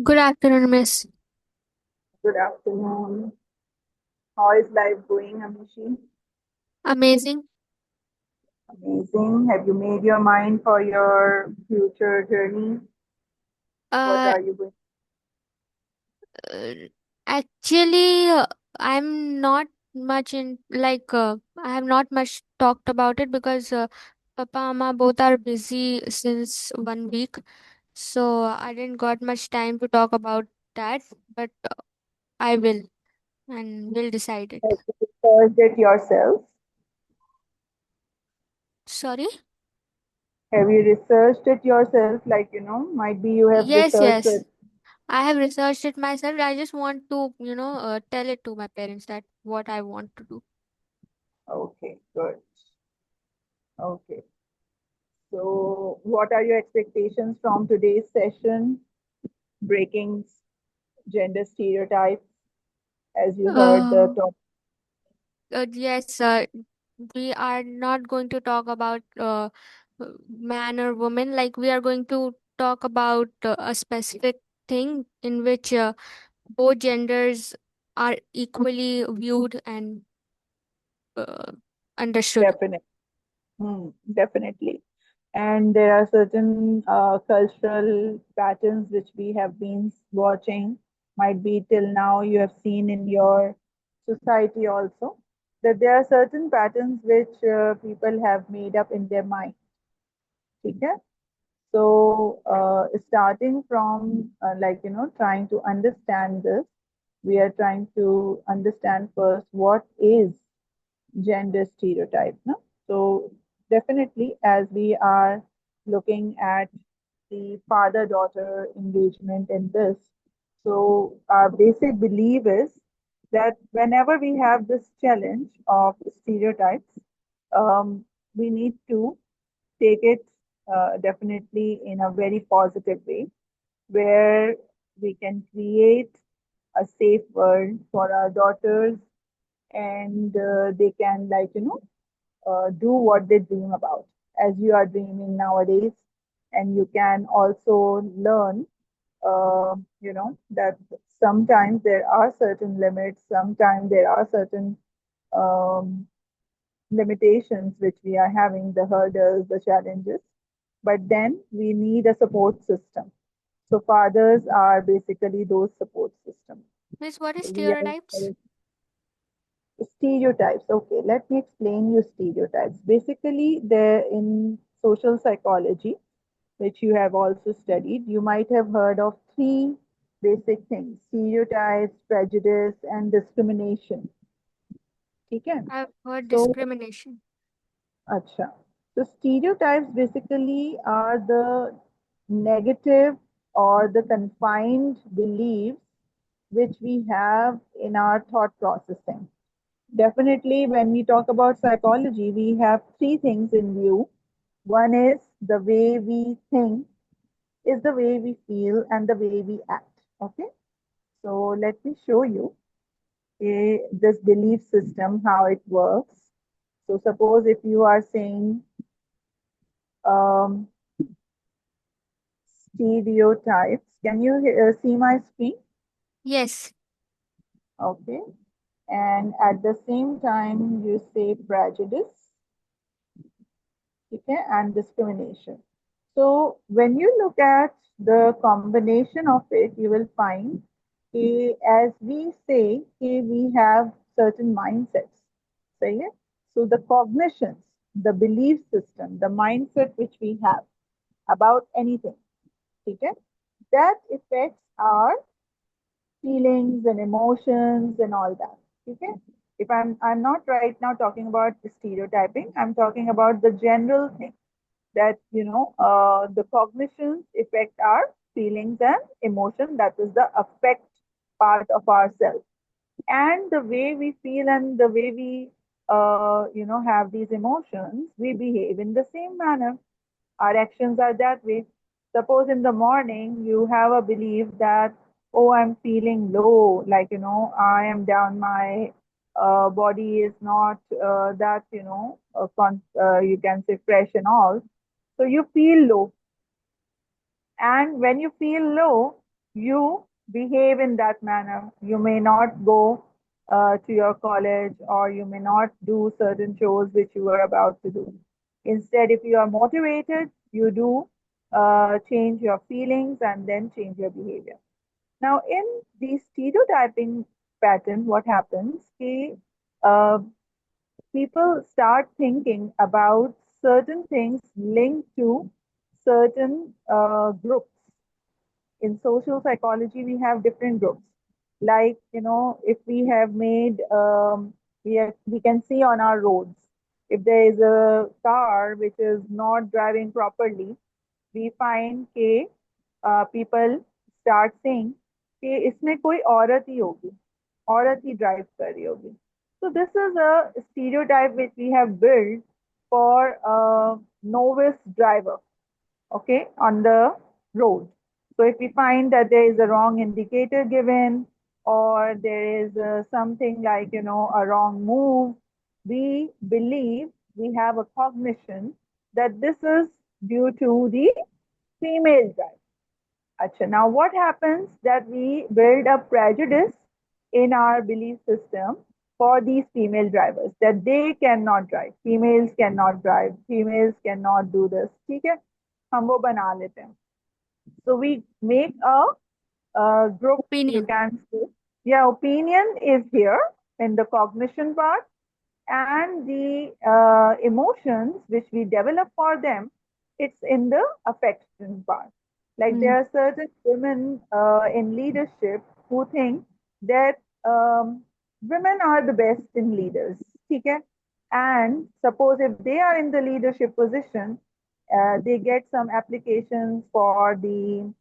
Good afternoon, Miss. Good afternoon. How is life going, Amishi? Amazing. Amazing. Have you made your mind for your future journey? What Uh, are you going? uh, Actually, I'm not much in I have not much talked about it because Papa and Mama both are busy since 1 week, so I didn't got much time to talk about that. But I will and will decide it. Have you researched it yourself? Sorry. Have you researched it yourself? Might be you have Yes, researched yes. it. I have researched it myself. I just want to, tell it to my parents that what I want to do. Okay, good. Okay. So, what are your expectations from today's session? Breaking gender stereotypes, as you heard the Uh, topic. yes, we are not going to talk about man or woman. Like we are going to talk about a specific thing in which both genders are equally viewed and uh, understood. Definitely. Definitely. And there are certain cultural patterns which we have been watching, might be till now you have seen in your society also, that there are certain patterns which people have made up in their mind. Okay? So, starting from trying to understand this, we are trying to understand first what is gender stereotype. No? So definitely, as we are looking at the father-daughter engagement in this, so our basic belief is that whenever we have this challenge of stereotypes, um, we need to take it definitely in a very positive way, where we can create a safe world for our daughters, and they can do what they dream about, as you are dreaming nowadays. And you can also learn that sometimes there are certain limits, sometimes there are certain um, limitations which we are having, the hurdles, the challenges, but then we need a support system. So fathers are basically those support systems. Miss, what is So we stereotypes? are stereotypes. Okay, let me explain you stereotypes. Basically, they're in social psychology, which you have also studied. You might have heard of three basic things: stereotypes, prejudice, and discrimination. Okay. I've heard So, discrimination. acha. So, stereotypes basically are the negative or the confined beliefs which we have in our thought processing. Definitely, when we talk about psychology, we have three things in view. One is the way we think, is the way we feel, and the way we act. Okay, so let me show you this belief system, how it works. So, suppose if you are saying um, stereotypes, can you see my screen? Yes. Okay, and at the same time, you say prejudice, okay, and discrimination. So when you look at the combination of it, you will find as we say, we have certain mindsets. Say it. So the cognitions, the belief system, the mindset which we have about anything, okay, that affects our feelings and emotions and all that. Okay. If I'm not right now talking about the stereotyping, I'm talking about the general thing that the cognitions affect our feelings and emotion, that is the affect part of ourselves, and the way we feel and the way we have these emotions, we behave in the same manner. Our actions are that way. Suppose in the morning you have a belief that, oh, I'm feeling low, I am down, my body is not that, you can say fresh and all. So you feel low. And when you feel low, you behave in that manner. You may not go to your college, or you may not do certain chores which you were about to do. Instead, if you are motivated, you do change your feelings and then change your behavior. Now, in the stereotyping pattern, what happens? Uh, People start thinking about certain things linked to certain groups. In social psychology, we have different groups. Like, if we have made, we can see on our roads, if there is a car which is not driving properly, we find कि people start saying कि इसमें कोई औरत ही होगी, औरत ही drive कर रही होगी. So this is a stereotype which we have built for a novice driver, okay, on the road. So if we find that there is a wrong indicator given, or there is something like, a wrong move, we believe, we have a cognition that this is due to the female driver. Acha, now what happens that we build a prejudice in our belief system for these female drivers, that they cannot drive, females cannot do this. ठीक है, हम वो बना लेते हैं. So we make a group, you Opinion. can say. Yeah, opinion is here in the cognition part, and the emotions which we develop for them, it's in the affection part. Like, there Hmm. are certain women in leadership who think that women are the best in leaders. Okay? And suppose if they are in the leadership position, they get some applications for the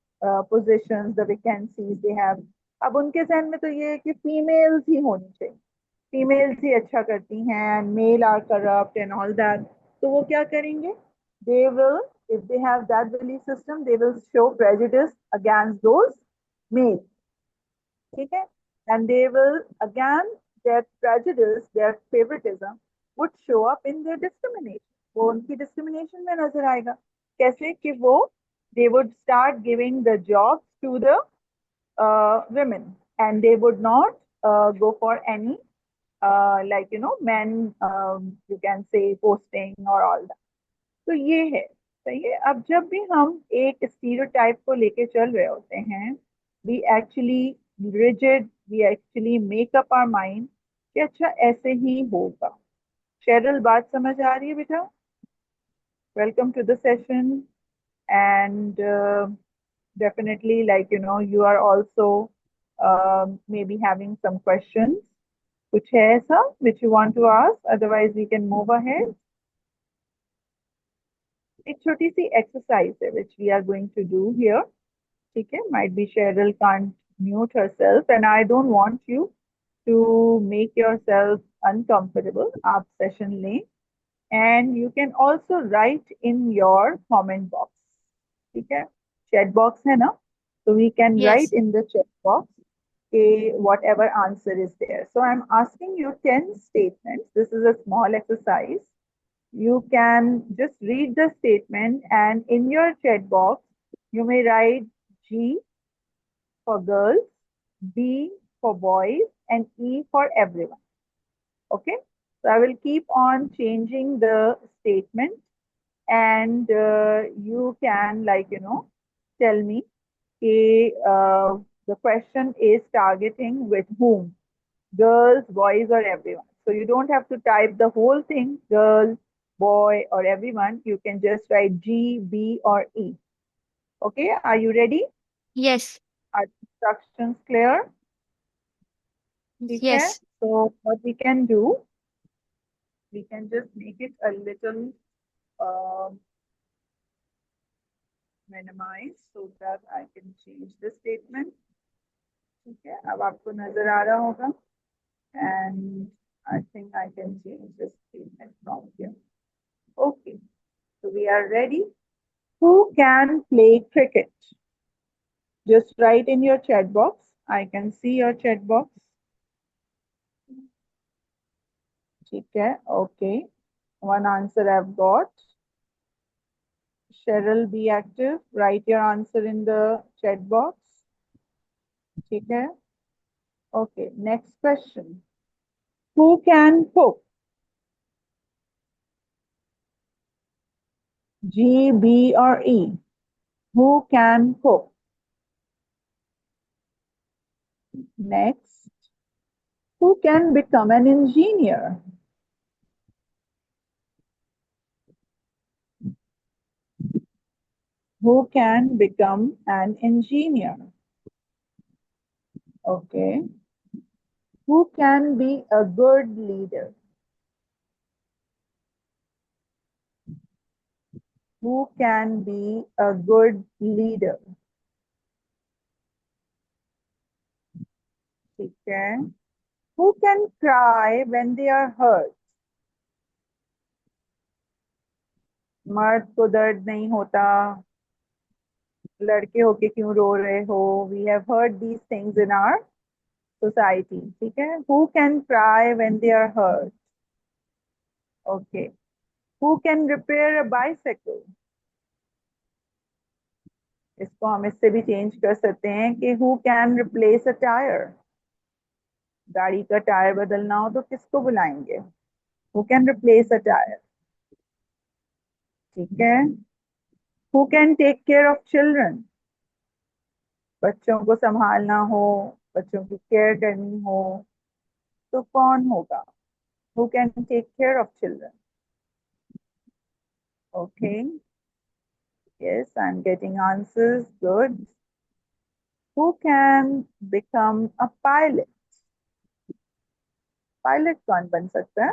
positions, the vacancies they have. अब उनके जहन में तो ये है कि females ही होनी चाहिए, फीमेल्स ही अच्छा करती हैं, male are corrupt and all that. तो वो क्या करेंगे? They will, if they have that belief system, they will show prejudice against those males. ठीक है? And they will again, their prejudice, their favoritism would show up in their discrimination. वो उनकी discrimination में नजर आएगा. कैसे कि वो, they would start giving the jobs to the women, and they would not go for any like, men, you can say, posting or all that. तो ये है. सही है. अब जब भी हम एक स्टीरियोटाइप को लेके चल रहे होते हैं, we actually rigid, we actually make up our mind कि अच्छा ऐसे ही होगा. शेरल, बात समझ आ रही है बेटा? Welcome to the session. And definitely, like, you are also maybe having some questions. कुछ है ऐसा which you want to ask? Otherwise, we can move ahead. एक छोटी सी exercise है which we are going to do here. ठीक है? Might be Cheryl can't mute herself, and I don't want you to make yourself uncomfortable. आप session लें, and you can also write in your comment box. ठीक है? Chat box है ना? So we can Yes. write in the chat box whatever answer is there. So I'm asking you 10 statements. This is a small exercise. You can just read the statement, and in your chat box, you may write G for girls, B for boys, and E for everyone. Okay? So I will keep on changing the statement, and you can, like, tell me, the question is targeting with whom? Girls, boys, or everyone. So you don't have to type the whole thing, girl, boy, or everyone. You can just write G, B, or E. Okay, are you ready? Yes. Are the instructions clear? Okay, Yes. so what we can do, we can just make it a little um minimized so that I can change the statement. ठीक है, अब आपको नजर आ रहा होगा. And I think I can change the statement from here. Okay, so we are ready. Who can play cricket? Just write in your chat box. I can see your chat box. ठीक है, okay. One answer I've got. Cheryl, be active. Write your answer in the chat box. ठीक है. Okay, next question. Who can cook? G, B, or E? Who can cook? Next, who can become an engineer? Who can become an engineer? Okay. Who can be a good leader? Who can be a good leader? ठीक है. Who can cry when they are hurt? मर्द को दर्द नहीं होता, लड़के होके क्यों रो रहे हो? We have heard these things in our society. ठीक है. Who can cry when they are hurt? Okay. Who can repair a bicycle? इसको हम इससे भी चेंज कर सकते हैं कि who can replace a tire? गाड़ी का टायर बदलना हो तो किसको बुलाएंगे? Who can replace a tire? ठीक है. Who can take care of children? बच्चों को संभालना हो, बच्चों की केयर करनी हो तो कौन होगा? Who can take care of children? Okay. Yes, I'm getting answers. Good. Who can become a pilot? Pilot कौन बन सकता है?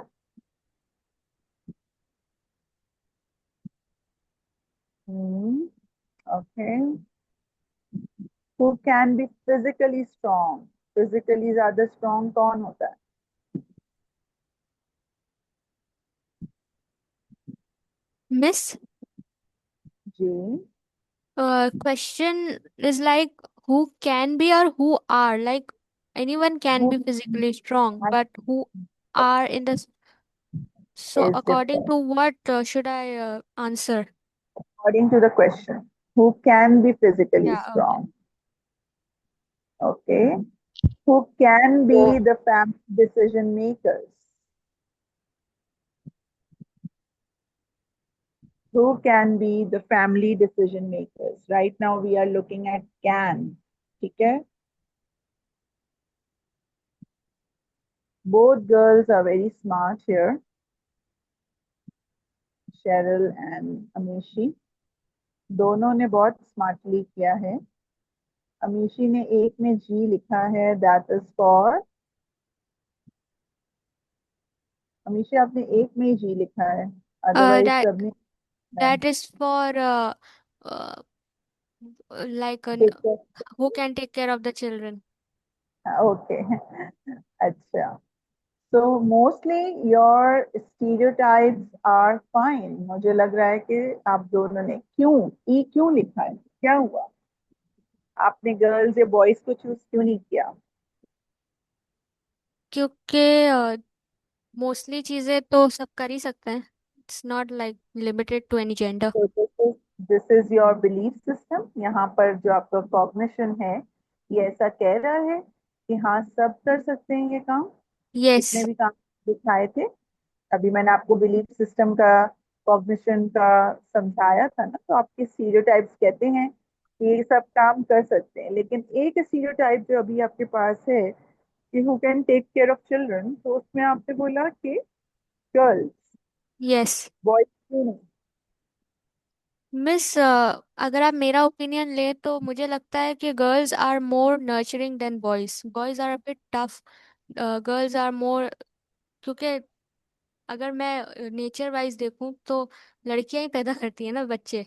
Hmm. Okay. Who can be physically strong? Physically ज्यादा strong कौन होता है? Miss, ji. question is like who can be or who are, like anyone can Who be physically strong, but who are in the, so is according different to what should I answer? according to the question. Who can be physically Yeah, okay. strong? Okay. Who can be the family decision makers? Who can be the family decision makers? Right now we are looking at can. ठीक है. Both girls are very smart here, Cheryl and Amishi. दोनों ने बहुत smartly किया है. अमीशी ने एक में जी लिखा है, दैट इज फॉर. अमीशी आपने एक में ही जी लिखा है, अदरवाइज That सबने that is for uh, like ठीक है. who can take care of the children. Okay. अच्छा. So mostly your stereotypes are fine. मुझे लग रहा है कि आप दोनों ने क्यों ई क्यों लिखा है? क्या हुआ? आपने गर्ल्स या बॉयज को चूज क्यों नहीं किया? क्योंकि मोस्टली चीजें तो सब कर ही सकते हैं. It's not like limited to any gender. So this is your belief system. यहाँ पर जो आपका कॉग्निशन है ये ऐसा कह रहा है कि हाँ सब कर सकते हैं ये काम. यस. जितने भी काम दिखाए थे अभी मैंने आपको बिलीफ सिस्टम का, कॉग्निशन का समझाया था ना, तो आपके स्टीरियोटाइप्स कहते हैं कि ये सब काम कर सकते हैं, लेकिन एक स्टीरियोटाइप जो अभी आपके पास है कि who can take care of children, तो उसमें आपने बोला कि गर्ल्स, यस. बॉयज क्यों नहीं? मिस, अगर आप मेरा ओपिनियन ले तो मुझे लगता है कि girls are more nurturing than boys. Boys are a bit tough. Girls are more, क्योंकि अगर मैं नेचर वाइज देखूं तो लड़कियां ही पैदा करती हैं ना बच्चे.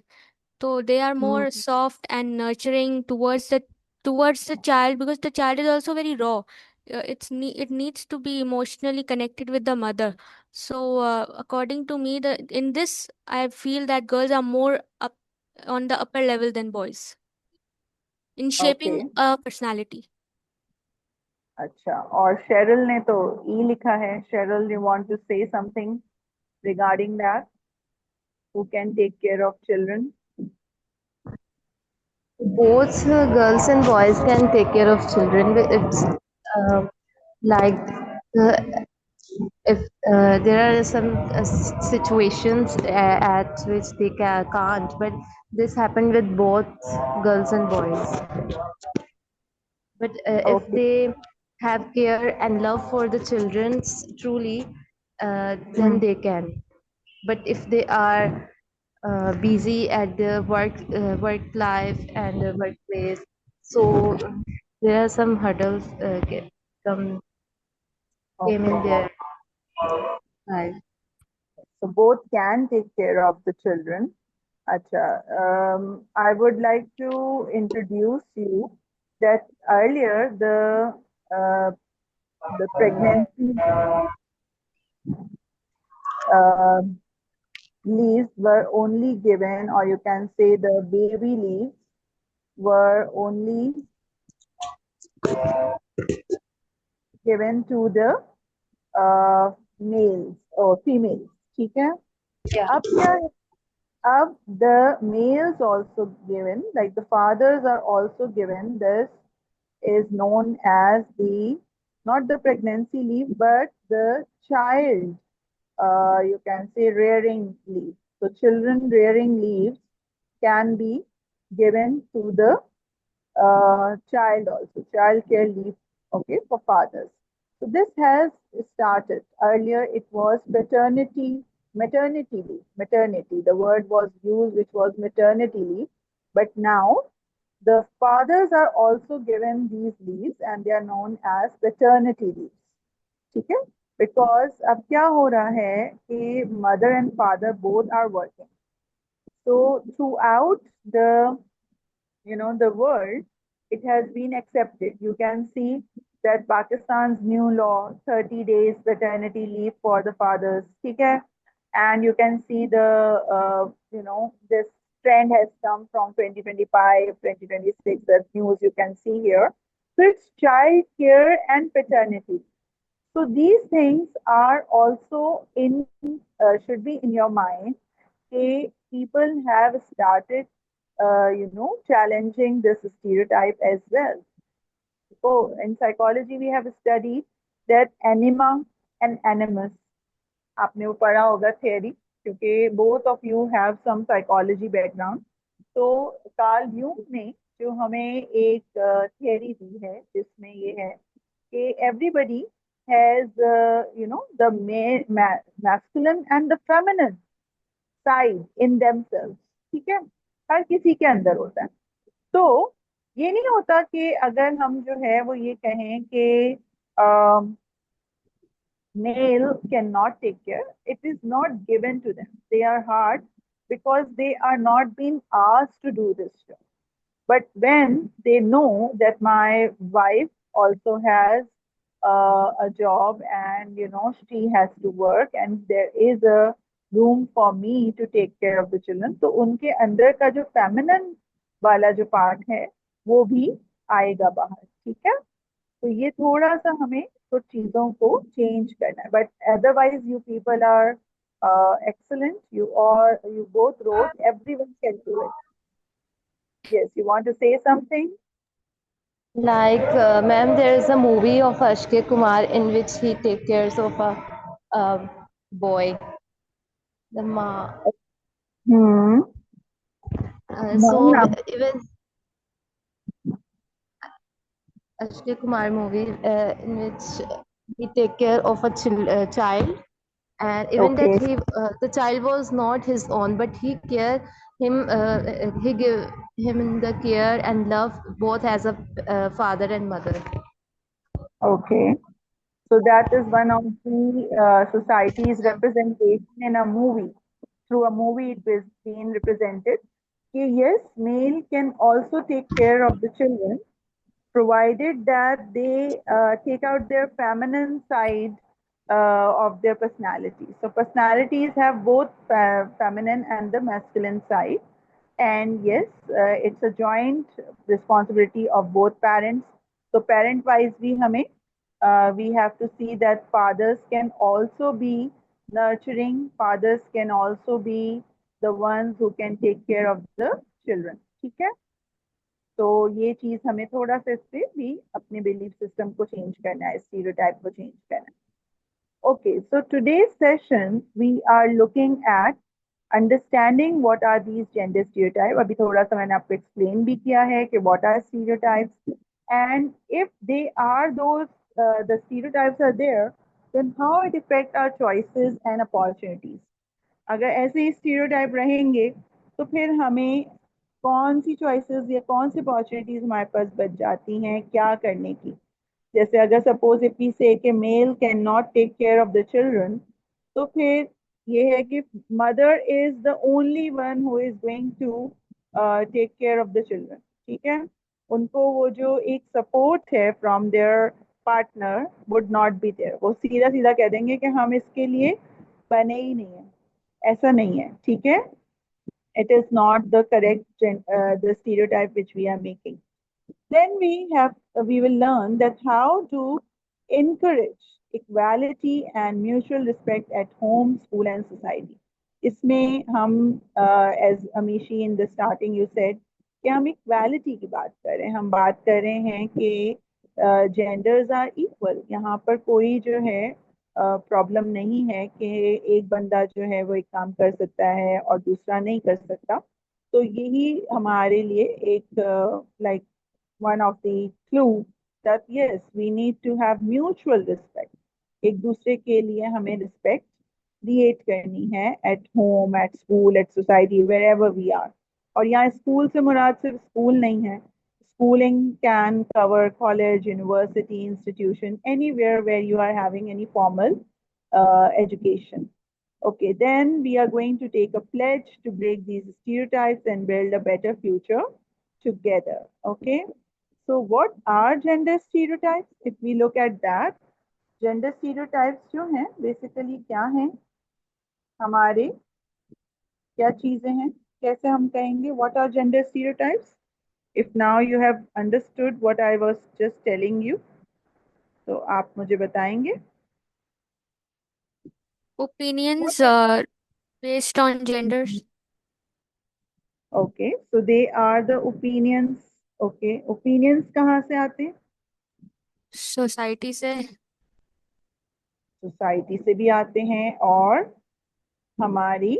तो they are hmm. more soft and nurturing towards the child, because the child is also very raw. It needs to be emotionally connected with the mother. So according to me, in this I feel that girls are more up on the upper level than boys in okay. shaping a personality. अच्छा, और Cheryl ने तो ई लिखा है. Cheryl, you want to say something regarding that? Who can take care of children? Both girls and boys can take care of children. It's like uh, if there are some situations at which they can't, but this happened with both girls and boys. But if Okay. they have care and love for the children truly, then Hmm. they can. But if they are busy at the work life and the workplace, so there are some hurdles come came in Okay. their life. So both can take care of the children. Acha. I would like to introduce you that earlier uh, the pregnancy uh, leaves were only given, or you can say the baby leaves were only given to the males or females. ठीक है? Yeah. अब क्या है? अब the males also given, like the fathers are also given this is known as the not the pregnancy leave but the child you can say rearing leave. So children rearing leaves can be given to the child also, child care leave, okay, for fathers. So this has started. Earlier it was maternity leave, maternity. The word was used, which was maternity leave. But now the fathers are also given these leaves and they are known as paternity leaves. ठीक है? Because अब क्या हो रहा है कि mother and father both are working. So throughout the the world, it has been accepted. You can see that Pakistan's new law, 30 days paternity leave for the fathers, okay? And you can see this trend has come from 2025, 2026, that news you can see here. So it's child care and paternity. So these things are also should be in your mind. People have started, challenging this stereotype as well. So in psychology, we have studied that anima and animus. आपने वो पढ़ा होगा theory, क्योंकि both of you have some psychology background. तो Karl Jung ने जो हमें एक theory दी है जिसमें ये है कि everybody has the masculine and the feminine side in themselves. ठीक है? हर किसी के अंदर होता है. तो ये नहीं होता कि अगर हम जो है वो ये कहें कि male cannot take care. It is not given to them. They are hard because they are not being asked to do this job. But when they know that my wife also has a job and she has to work and there is a room for me to take care of the children, तो उनके अंदर का जो feminine वाला जो part है वो भी आएगा बाहर. ठीक है? तो ये थोड़ा सा हमें कुछ चीजों को चेंज करना है. But otherwise you people are excellent. You both wrote everyone can do it. Yes, you want to say something? Like, ma'am, there is a movie of Ashke Kumar in which he take cares of a boy. The ma. Hmm. So Naam. even Ashke Kumar movie in which he take care of a child, and even that Okay. the child was not his own, but he care him he give him the care and love both as a father and mother. Okay. So that is one of the society's representation in a movie. Through a movie, it is being represented. Yes, male can also take care of the children, provided that they take out their feminine side of their personality. So personalities have both feminine and the masculine side. And yes, it's a joint responsibility of both parents. So parent wise we have to see that fathers can also be nurturing. Fathers can also be the ones who can take care of the children. ठीक है? तो ये चीज हमें थोड़ा सा इससे भी अपने बिलीफ सिस्टम को चेंज करना है, स्टीरियोटाइप को चेंज करना है. Okay, so today's session we are looking at understanding what are these gender stereotypes. अभी थोड़ा सा मैंने आपको explain भी किया है कि what are stereotypes, and if they are those the stereotypes are there, then how it affect our choices and opportunities. अगर ऐसे ही stereotype रहेंगे तो फिर हमें कौन सी choices या कौन सी opportunities हमारे पास बच जाती हैं क्या करने की. जैसे अगर सपोज इफ वी से कि male can not take care of the children, तो फिर ये है कि mother is the only one who is going to take care of the children. ठीक है, उनको वो जो एक सपोर्ट है from their partner would not be there. वो सीधा सीधा कह देंगे कि हम इसके लिए बने ही नहीं है. ऐसा नहीं है. ठीक है, it is not the correct the stereotype which we are making. Then we will learn that how to encourage equality and mutual respect at home, school, and society. इसमें हम as Amishi in the starting you said कि हम equality की बात कर रहे हैं. हम बात कर रहे हैं कि जेंडर्स आर इक्वल. यहाँ पर कोई जो है प्रॉब्लम नहीं है कि एक बंदा जो है वो एक काम कर सकता है और दूसरा नहीं कर सकता. तो यही हमारे लिए एक like one of the clue that yes, we need to have mutual respect. एक दूसरे के लिए हमें respect क्रिएट करनी है at home, at school, at society, wherever we are. और यहाँ स्कूल से मुराद सिर्फ स्कूल नहीं है. Schooling can cover college, university, institution, anywhere where you are having any formal education. Okay, then we are going to take a pledge to break these stereotypes and build a better future together. Okay, so what are gender stereotypes? If we look at that, gender stereotypes जो हैं basically क्या हैं, हमारे क्या चीजें हैं, कैसे हम कहेंगे what are gender stereotypes? If now you have understood what I was just telling you, तो आप मुझे बताएंगे. What Opinions are, based on genders. okay, so they are the opinions. Okay, opinions कहाँ से आते हैं? सोसाइटी से. सोसाइटी से भी आते हैं और हमारी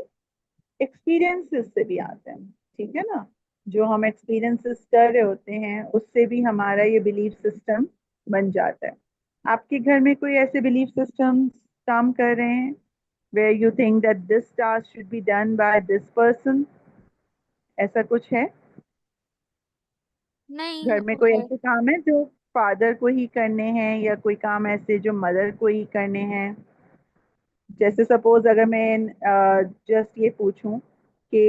एक्सपीरियंसेस से भी आते हैं. ठीक है ना, जो हम एक्सपीरियंसेस कर रहे होते हैं उससे भी हमारा ये बिलीफ सिस्टम बन जाता है. आपके घर में कोई ऐसे बिलीफ सिस्टम काम कर रहे हैं where you think that this task should be done by this person? ऐसा कुछ है? नहीं. घर में कोई ऐसे काम है जो फादर को ही करने हैं या कोई काम ऐसे जो मदर को ही करने हैं? जैसे सपोज अगर मैं जस्ट ये पूछूं कि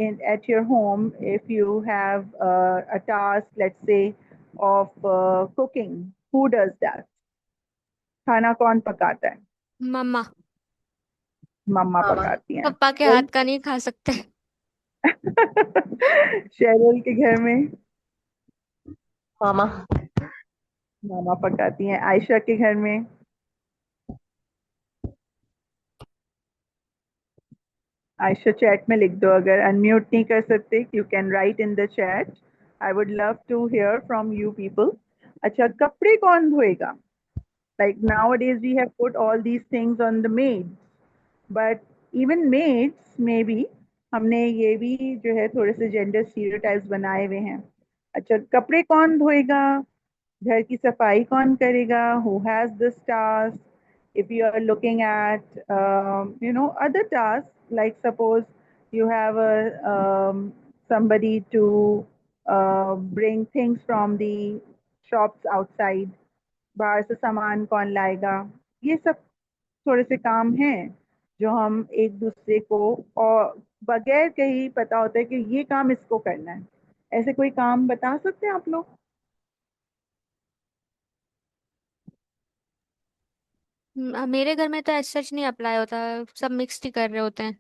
in at your home if you have a task let's say of cooking, who does that? खाना कौन पकाता है? मम्मा. मम्मा मामा. पकाती हैं. पापा के हाथ का नहीं खा सकते. शेरल के घर में मामा. मामा पकाती हैं. आयशा के घर में? आयशा चैट में लिख दो, अगर अनम्यूट नहीं कर सकते you can write in the chat. I would love to hear from you people. अच्छा, कपड़े कौन धोएगा? Like nowadays we have put all these things on the maids, but even maids maybe हमने ये भी जो है थोड़े से जेंडर स्टीरियोटाइप्स बनाए हुए हैं. अच्छा, कपड़े कौन धोएगा? घर की सफाई कौन करेगा? Who has this task? If you are looking at other tasks, like suppose you have a somebody to bring things from the shops outside, बाहर से सामान कौन लाएगा? ये सब थोड़े से काम हैं जो हम एक दूसरे को और बगैर कहीं पता होता है कि ये काम इसको करना है. ऐसे कोई काम बता सकते हैं आप लोग? मेरे घर में तो ऐसा सच नहीं अप्लाई होता. सब मिक्स ही कर रहे होते हैं.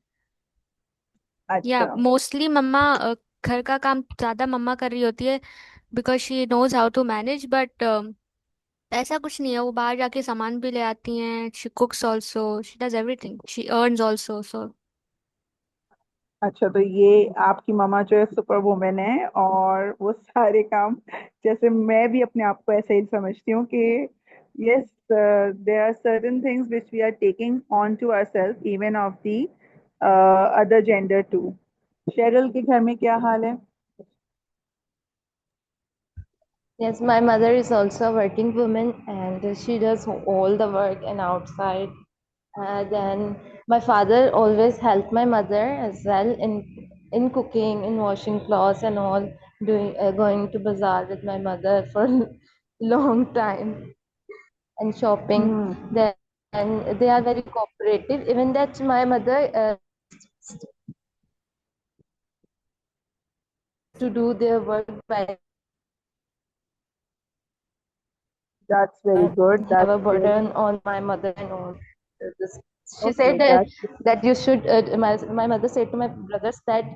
या अच्छा. मोस्टली मम्मा घर का काम ज्यादा मम्मा कर रही होती है because she knows how to manage. But ऐसा कुछ नहीं है. वो बाहर जाके सामान भी ले आती हैं. She cooks also. She does everything. She earns also. So अच्छा, तो ये आपकी मामा जो है सुपर वुमेन है, और वो सारे काम, जैसे मैं भी अपने आप को ऐसे ही समझती हूँ कि yes, there are certain things which we are taking on to our self even of the other gender too. Cheryl के घर में क्या हाल है? Yes, my mother is also a working woman and she does all the work and outside. Then my father always helped my mother as well in cooking, in washing clothes and all, doing going to bazaar with my mother for long time and shopping. Hmm. Then and they are very cooperative. Even that my mother to do their work by That's very good. have That's a really burden on my mother and all. This- She okay. said That's that you should. My mother said to my brothers that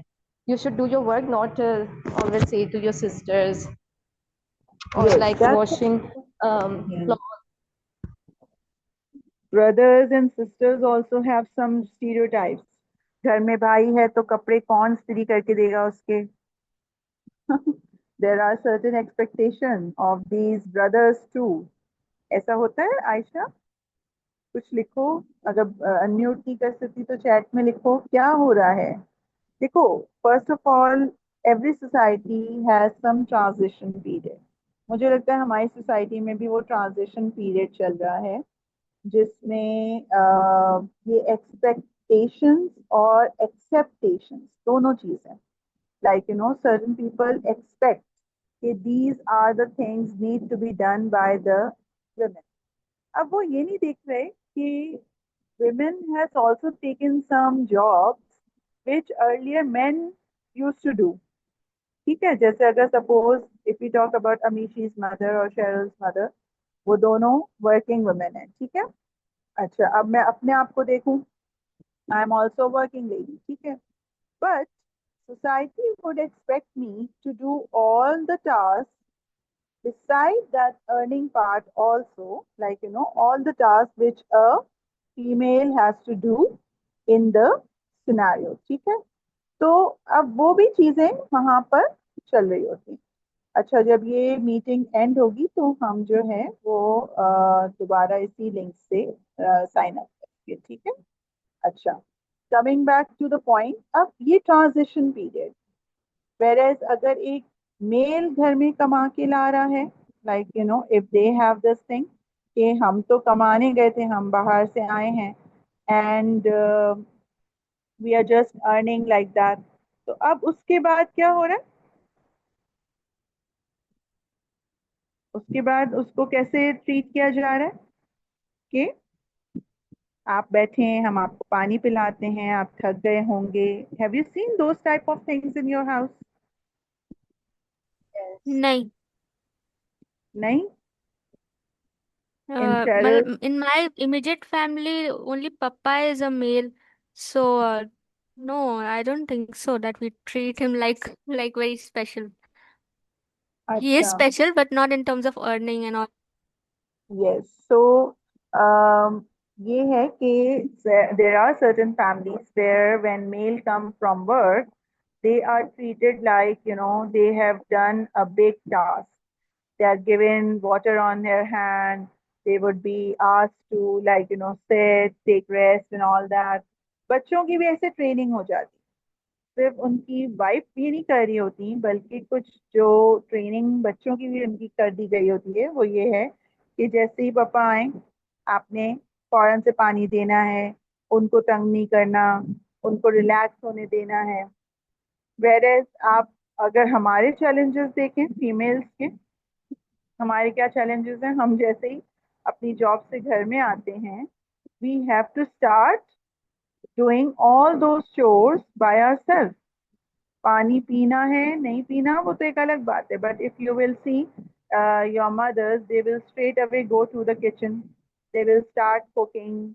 you should do your work, not always say to your sisters or yes. like That's washing hmm. clothes. Brothers and sisters also have some stereotypes. घर में भाई है तो कपड़े कौन इस्त्री करके देगा उसके? There are certain expectation of these brothers too. ऐसा होता है आयशा? कुछ लिखो। अगर अनम्यूट नहीं कर सकती तो चैट में लिखो क्या हो रहा है। देखो, first of all, every society has some transition period. मुझे लगता है हमारी सोसाइटी में भी वो ट्रांजिशन पीरियड चल रहा है, जिसमें ये एक्सपेक्टेशंस और एक्सेप्टेशंस दोनों चीजें, like certain people expect कि these are the things need to be done by the women। अब वो ये नहीं देख रहे कि women has also taken some jobs which earlier men used to do। ठीक है, जैसे अगर suppose if you talk about Amishi's mother और शेरल्स मदर, वो दोनों वर्किंग वुमेन है, ठीक है। अच्छा, अब मैं अपने आप को देखूं, I am also working lady, ठीक है। But society would expect me to do all the tasks besides that earning part also, like all the tasks which a female has to do in the scenario, ठीक है। तो अब वो भी चीजें वहां पर चल रही होती। अच्छा, जब ये मीटिंग एंड होगी तो हम जो है वो दोबारा इसी लिंक से साइन अप करेंगे, ठीक है। अच्छा, coming back to the point, अब ये ट्रांजिशन पीरियड, वेरेज अगर एक मेल घर में कमा के ला रहा है, like if they have this thing कि हम तो कमाने गए थे, हम बाहर से आए हैं, and we are just earning like that, तो अब उसके बाद क्या हो रहा है? उसके बाद उसको कैसे ट्रीट किया जा रहा है कि आप बैठे हैं, हम आपको पानी पिलाते हैं, आप थक गए होंगे। Have you seen those type of things in your house? Yes. नहीं। नहीं? इन शेरल? मतलब in my immediate family only papa is a male, so no, I don't think so that we treat him like very special. He is अच्छा, special, but not in terms of earning and all. Yes. So ये है कि there are certain families where when male come from work, they are treated like they have done a big task, they are given water on their hand, they would be asked to like sit, take rest and all that। बच्चों की भी ऐसे training हो जाती, सिर्फ उनकी wife भी नहीं कर रही होती, बल्कि कुछ जो ट्रेनिंग बच्चों की भी उनकी कर दी गई होती है, वो ये है कि जैसे ही पापा आए, आपने फौरन से पानी देना है, उनको तंग नहीं करना, उनको रिलैक्स होने देना है। वेरेज आप अगर हमारे चैलेंजेस देखें फीमेल्स के, हमारे क्या चैलेंजेस हैं, हम जैसे ही अपनी जॉब से घर में आते हैं, we have to start doing all those chores by ourselves. पानी पीना है नहीं पीना वो तो एक अलग बात है, but if you will see your mothers, they will straight away go to the kitchen, they will start cooking,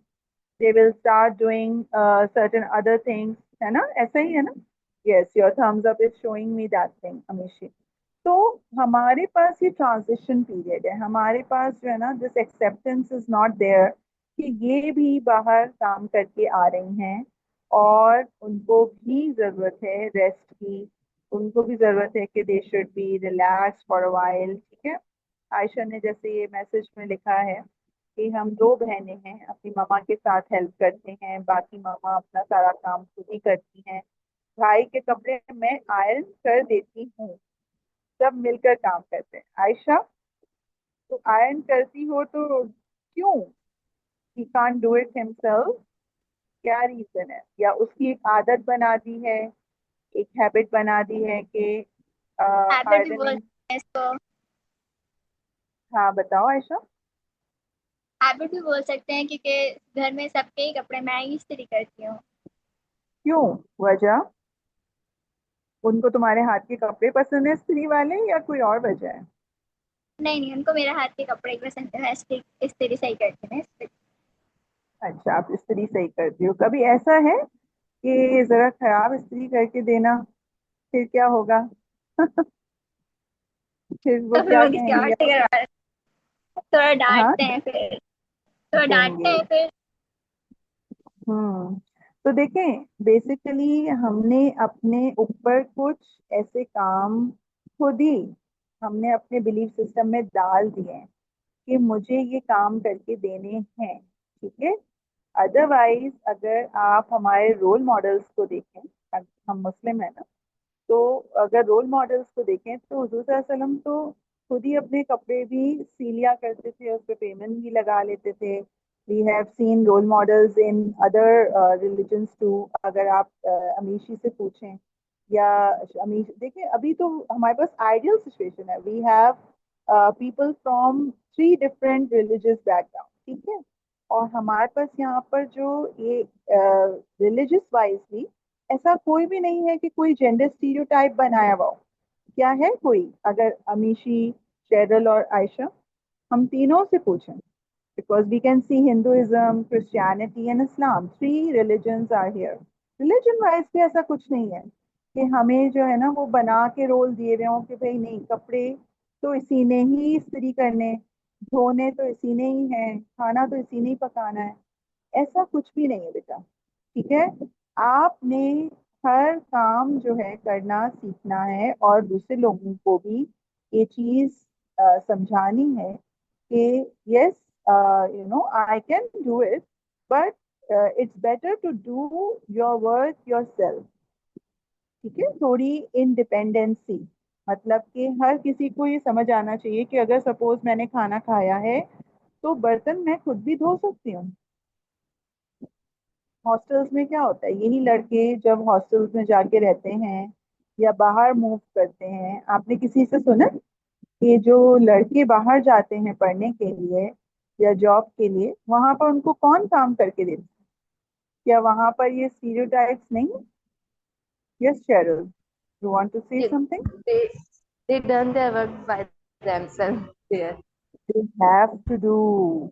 they will start doing certain other things, है ना? ऐसा ही है ना? Yes, your thumbs up is showing me that thing Amishi. तो हमारे पास ये transition period है, हमारे पास जो है ना, this acceptance is not there कि ये भी बाहर काम करके आ रही हैं, और उनको भी ज़रूरत है रेस्ट की, उनको भी ज़रूरत है कि they should be relax for a while. ठीक है। आयशा ने जैसे ये मैसेज में लिखा है कि हम दो बहनें हैं, अपनी मामा के साथ हेल्प करते हैं, बाकी मामा अपना सारा काम खुद ही करती हैं। भाई के कपड़े मैं आयरन कर देती हूँ, सब मिलकर काम करते हैं। आयशा, तो आयरन करती हो तो क्यों? He can't do it himself? क्या रीजन है? या उसकी एक आदत बना दी है, एक हैबिट बना दी है कि हैबिट भी बोल हार्डनिंग? सकते हैं इसको। हाँ बताओ आयशा। हैबिट भी बोल सकते हैं क्योंकि घर में सबके ही कपड़े मैं ही इस्त्री करती हूँ। क्यों? वजह? उनको तुम्हारे हाथ के कपड़े पसंद है स्त्री वाले, या कोई और वजह है? नहीं नहीं, उनको मेरे हाथ के कपड़े ही पसंद है, मैं इस्त्री सही करती हूँ इस्त्री। अच्छा, आप स्त्री सही करती हो। कभी ऐसा है कि जरा खराब स्त्री करके देना, फिर क्या होगा? फिर वो तो फिर क्या वो किसी और कहेंगे? से करवा, थोड़ा हाँ, डांटते हैं फिर, थोड़ा डांटते कहेंगे। हैं फिर। हम्म। तो देखें, बेसिकली हमने अपने ऊपर कुछ ऐसे काम खुद ही हमने अपने बिलीफ सिस्टम में डाल दिए हैं कि मुझे ये काम करके देने हैं। ठीक है। अदरवाइज अगर आप हमारे रोल मॉडल्स को देखें, हम मुस्लिम है ना, तो अगर रोल मॉडल्स को देखें तो हुजूर सल्लल्लाहु अलैहि वसल्लम तो खुद ही अपने कपड़े भी सी लिया करते थे, उस पर पेमेंट भी लगा लेते थे। We have seen role models in other religions too. अगर आप अमीशी से पूछें, या अमीश देखिए, अभी तो हमारे पास आइडियल सिचुएशन है। We have people from three different religious background. ठीक है। और हमारे पास यहाँ पर जो ये रिलीजियस वाइज भी ऐसा कोई भी नहीं है कि कोई जेंडर स्टीरियोटाइप बनाया हुआ हो। क्या है कोई? अगर अमीशी, शेरल और आयशा, हम तीनों से पूछें, because we can see Hinduism, Christianity and Islam, three religions are here. Religion wise भी ऐसा कुछ नहीं है कि हमें जो है ना वो बना के रोल दिए हुए हों कि भाई नहीं, कपड़े तो इसी ने ही इस्त्री करने, धोने तो इसी ने ही है, खाना तो इसी ने ही पकाना है। ऐसा कुछ भी नहीं है बेटा। ठीक है। आपने हर काम जो है करना सीखना है, और दूसरे लोगों को भी ये चीज समझानी है कि yes, you know, I can do it, but it's better to do your work yourself. ठीक है। थोड़ी इंडिपेंडेंसी, मतलब कि हर किसी को ये समझ आना चाहिए कि अगर सपोज मैंने खाना खाया है तो बर्तन मैं खुद भी धो सकती हूँ। हॉस्टल्स में क्या होता है, यही लड़के जब हॉस्टल्स में जाके रहते हैं या बाहर मूव करते हैं, आपने किसी से सुना कि जो लड़के बाहर जाते हैं पढ़ने के लिए या जॉब के लिए, वहां पर उनको कौन काम करके देता है? क्या वहां पर ये स्टीरियोटाइप्स नहीं? Yes Cheryl, you want to say They something? they they done their work by themselves there. They have to do.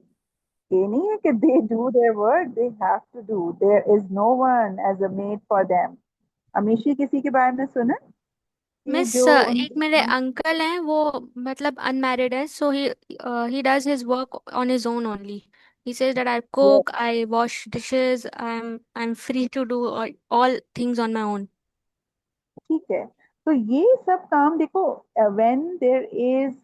ये नहीं है कि they do their work, they have to do. There is no one as a maid for them. Amishi, किसी के बारे में सुना कि मिस, जो एक उनके मेरे काम? अंकल हैं, वो मतलब अनमैरिड है, so he does his work on his own only. He says that I cook, I wash dishes, I'm free to do all things on my own. ठीक है। तो ये सब काम देखो, when there is,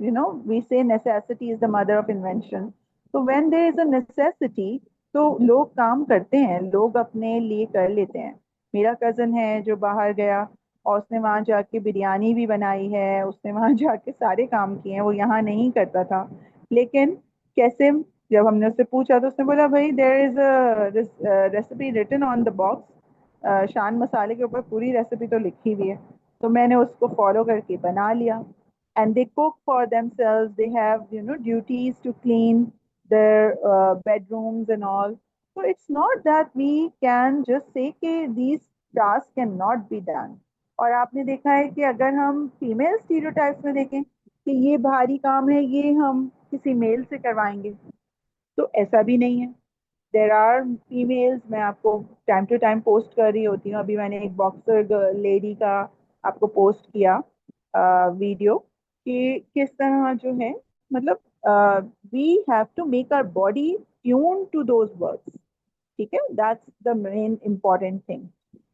you know, we say necessity is the mother of invention. तो when there is a necessity, तो लोग काम करते हैं, लोग अपने लिए कर लेते हैं। मेरा कजन है जो बाहर गया, और उसने वहां जाके बिरयानी भी बनाई है, उसने वहां जाके सारे काम किए हैं, वो यहाँ नहीं करता था। लेकिन कैसे? जब हमने उससे पूछा तो उसने बोला भाई there is a recipe written on the box, Shan मसाले के ऊपर पूरी रेसिपी तो लिखी हुई है। तो मैंने उसको फॉलो करके बना लिया। And they cook for themselves, they have, you know, duties to clean their bedrooms and all. So it's not that we can just say कि these tasks cannot be done. और आपने देखा है कि अगर हम फीमेल स्टीरियोटाइप्स में देखें कि ये भारी काम है, ये हम किसी मेल से करवाएंगे, तो ऐसा भी नहीं है। देर आर फीमेल्स, मैं आपको टाइम टू टाइम पोस्ट कर रही होती हूँ। अभी मैंने एक बॉक्सर लेडी का आपको पोस्ट किया वीडियो, कि किस तरह जो है, मतलब we have to make our body tune to those words. ठीक है, that's the main important thing.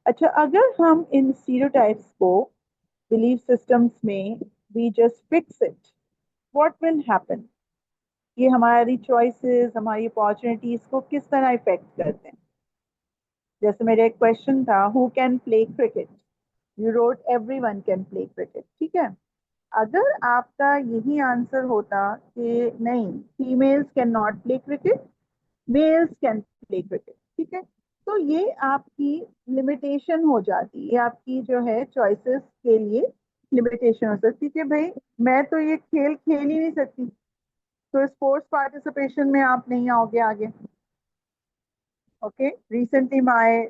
अच्छा, अगर हम इन स्टीरियोटाइप्स को बिलीफ सिस्टम्स में we just fix it, what will happen? ये हमारी चॉइसेस, हमारी अपॉर्चुनिटीज को किस तरह इफेक्ट करते हैं? जैसे मेरा एक क्वेश्चन था, who can play cricket? You wrote everyone can play cricket, ठीक है। अगर आपका यही आंसर होता कि नहीं, females can not play cricket, mails can play cricket, ठीक है, तो ये आपकी लिमिटेशन हो जाती, ये आपकी जो है चॉइसेस के लिए लिमिटेशन हो सकती कि भाई मैं तो ये खेल खेल ही नहीं सकती, तो स्पोर्ट्स पार्टिसिपेशन में आप नहीं आओगे आगे। Okay, recently my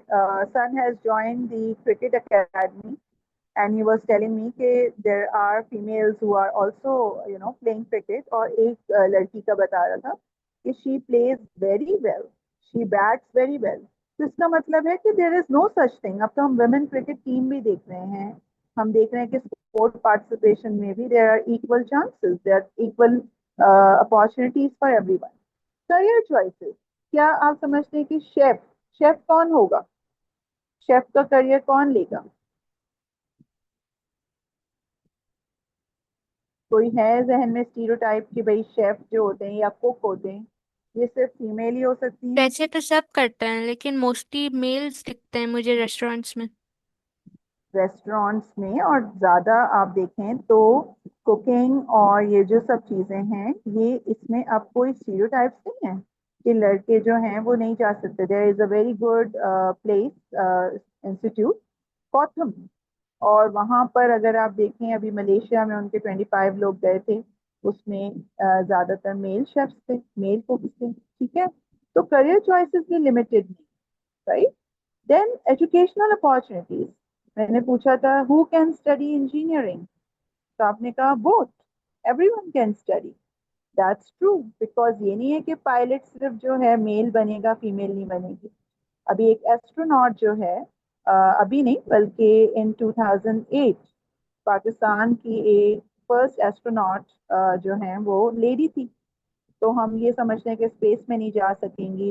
son has joined the cricket academy, and he was telling me that there are females who are also, playing cricket. और एक लड़की का बता रहा था कि she plays very well, she bats very well. तो इसका मतलब है कि there is no such thing. अब तो हम women cricket team भी देख रहे हैं, हम देख रहे हैं कि sport participation में भी there are equal chances, there are equal opportunities for everyone. Career choices, क्या आप समझते हैं कि शेफ शेफ कौन होगा? शेफ का करियर कौन लेगा? कोई है जहन में स्टीरियोटाइप कि भाई शेफ जो होते हैं या कुक होते हैं ये सिर्फ फीमेल ही हो सकती हैं? वैसे तो सब करते हैं, लेकिन मोस्टली मेल्स दिखते हैं मुझे रेस्टोरेंट्स में। रेस्टोरेंट्स में, और ज्यादा आप देखें तो कुकिंग और ये जो सब चीजें हैं, ये इसमें अब कोई स्टीरियोटाइप्स नहीं है कि लड़के जो हैं वो नहीं जा सकते। There is a very good place, institute, कॉथम, और वहां पर अगर आप देखें, अभी मलेशिया में उनके 25 लोग गए थे, उसमें ज्यादातर मेल शेफ्स थे, मेल कुक्स थे, ठीक है। तो करियर चॉइसेस भी लिमिटेड नहीं, राइट। देन एजुकेशनल अपॉर्चुनिटीज, मैंने पूछा था हु कैन स्टडी इंजीनियरिंग, तो आपने कहा both, everyone can study. That's true, because ये नहीं है कि पायलट सिर्फ जो है मेल बनेगा, फीमेल नहीं बनेगी। अभी एक एस्ट्रोनॉट जो है, अभी नहीं बल्कि इन 2008 पाकिस्तान की एक फर्स्ट एस्ट्रोनॉट जो है वो लेडी थी। तो हम ये समझते हैं कि स्पेस में नहीं जा सकेंगी